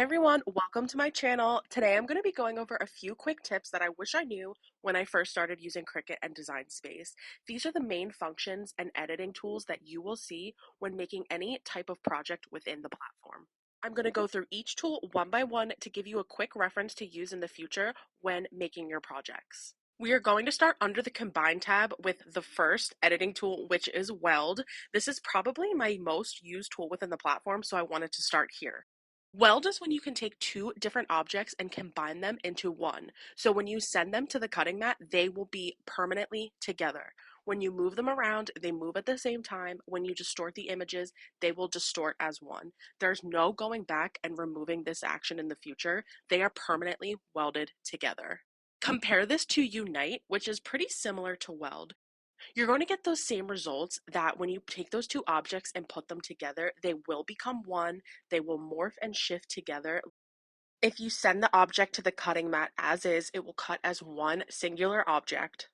everyone, welcome to my channel. Today I'm going to be going over a few quick tips that I wish I knew when I first started using Cricut and Design Space. These are the main functions and editing tools that you will see when making any type of project within the platform. I'm going to go through each tool one by one to give you a quick reference to use in the future when making your projects. We are going to start under the Combine tab with the first editing tool, which is Weld. This is probably my most used tool within the platform, so I wanted to start here. Weld is when you can take two different objects and combine them into one. So when you send them to the cutting mat, they will be permanently together. When you move them around, they move at the same time. When you distort the images, they will distort as one. There's no going back and removing this action in the future. They are permanently welded together. Compare this to Unite, which is pretty similar to Weld. You're going to get those same results that when you take those two objects and put them together, they will become one, they will morph and shift together. If you send the object to the cutting mat as is, it will cut as one singular object.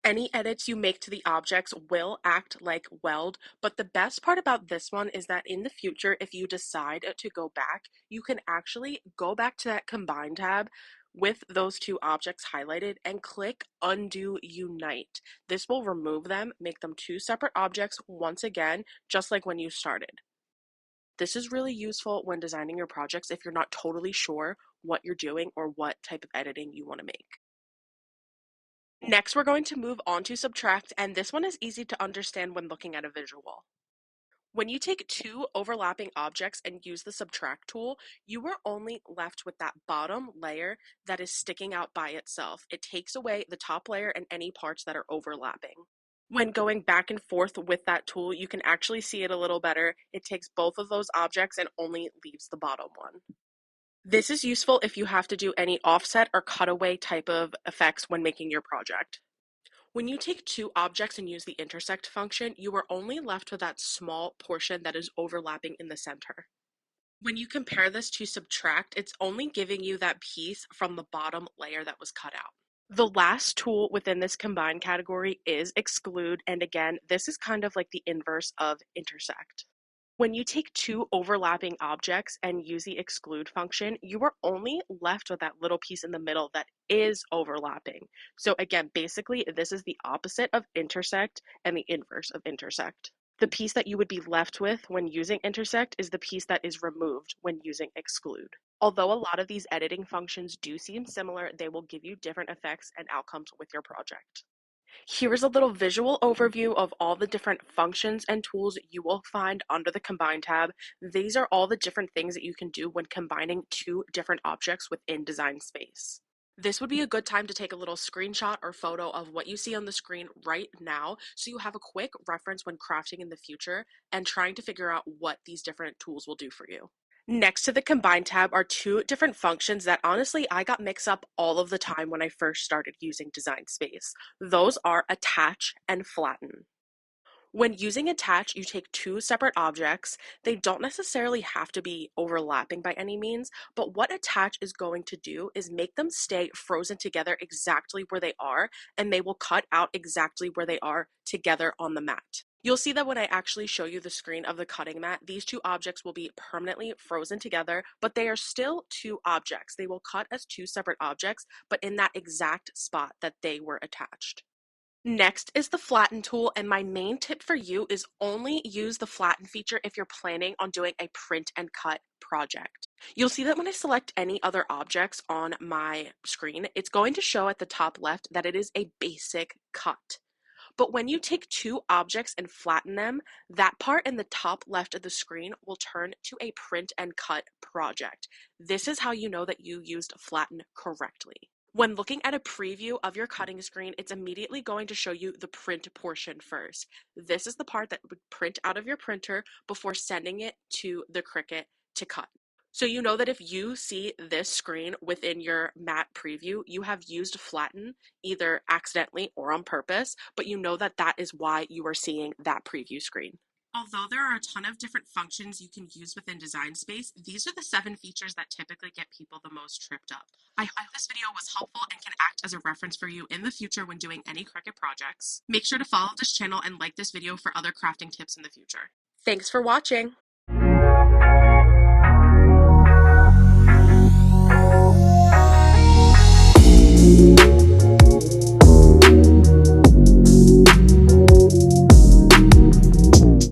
Any edits you make to the objects will act like Weld, but the best part about this one is that in the future, if you decide to go back, you can actually go back to that Combine tab with those two objects highlighted and click Undo Unite. This will remove them, make them two separate objects once again, just like when you started. This is really useful when designing your projects if you're not totally sure what you're doing or what type of editing you want to make. Next, we're going to move on to subtract, and this one is easy to understand when looking at a visual. When you take two overlapping objects and use the subtract tool, you are only left with that bottom layer that is sticking out by itself. It takes away the top layer and any parts that are overlapping. When going back and forth with that tool, you can actually see it a little better. It takes both of those objects and only leaves the bottom one. This is useful if you have to do any offset or cutaway type of effects when making your project. When you take two objects and use the intersect function, you are only left with that small portion that is overlapping in the center. When you compare this to subtract, it's only giving you that piece from the bottom layer that was cut out. The last tool within this combine category is Exclude, and again, this is kind of like the inverse of intersect. When you take two overlapping objects and use the exclude function, you are only left with that little piece in the middle that is overlapping. So again, basically, this is the opposite of intersect and the inverse of intersect. The piece that you would be left with when using intersect is the piece that is removed when using exclude. Although a lot of these editing functions do seem similar, they will give you different effects and outcomes with your project. Here's a little visual overview of all the different functions and tools you will find under the Combine tab. These are all the different things that you can do when combining two different objects within Design Space. This would be a good time to take a little screenshot or photo of what you see on the screen right now so you have a quick reference when crafting in the future and trying to figure out what these different tools will do for you. Next to the Combine tab are two different functions that honestly I got mixed up all of the time when I first started using Design Space. Those are Attach and Flatten. When using Attach, you take two separate objects. They don't necessarily have to be overlapping by any means, but what Attach is going to do is make them stay frozen together exactly where they are, and they will cut out exactly where they are together on the mat. You'll see that when I actually show you the screen of the cutting mat, these two objects will be permanently frozen together, but they are still two objects. They will cut as two separate objects, but in that exact spot that they were attached. Next is the Flatten tool, and my main tip for you is only use the Flatten feature if you're planning on doing a print and cut project. You'll see that when I select any other objects on my screen, it's going to show at the top left that it is a basic cut. But when you take two objects and flatten them, that part in the top left of the screen will turn to a print and cut project. This is how you know that you used flatten correctly. When looking at a preview of your cutting screen, it's immediately going to show you the print portion first. This is the part that would print out of your printer before sending it to the Cricut to cut. So you know that if you see this screen within your mat preview, you have used flatten either accidentally or on purpose, but you know that that is why you are seeing that preview screen. Although there are a ton of different functions you can use within Design Space, these are the 7 features that typically get people the most tripped up. I hope this video was helpful and can act as a reference for you in the future when doing any Cricut projects. Make sure to follow this channel and like this video for other crafting tips in the future. Thanks for watching!